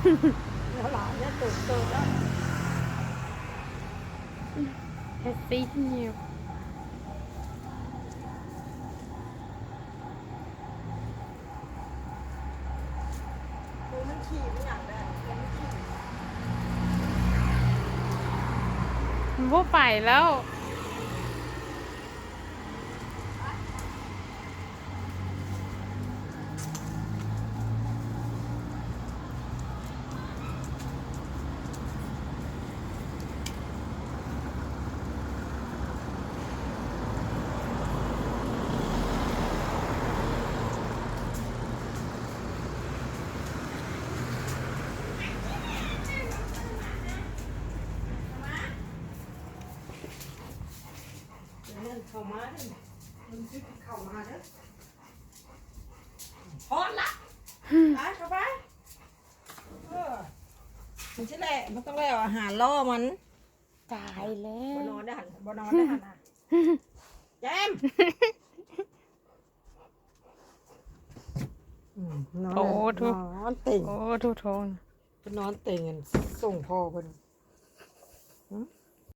หลานเนี่ยตื่นแล้ว แค่ซีดเนี่ย มันขี่ไม่อย่างได้มันขี่ มันพวกไปแล้วเข้ามาเด้อมันซื้อเข้ามาเด้อพอละไปเข้าไปมันใช่แหละมันต้องแล้วอาหารล่อมัน ตายแล้ บ่ วน อนได้หันบ่นอนได้หันนะแจมนอน โอ้ทุก นอนเต่ง โอ้ทุกทน นอนเต่งส่งพ่อเพิ่น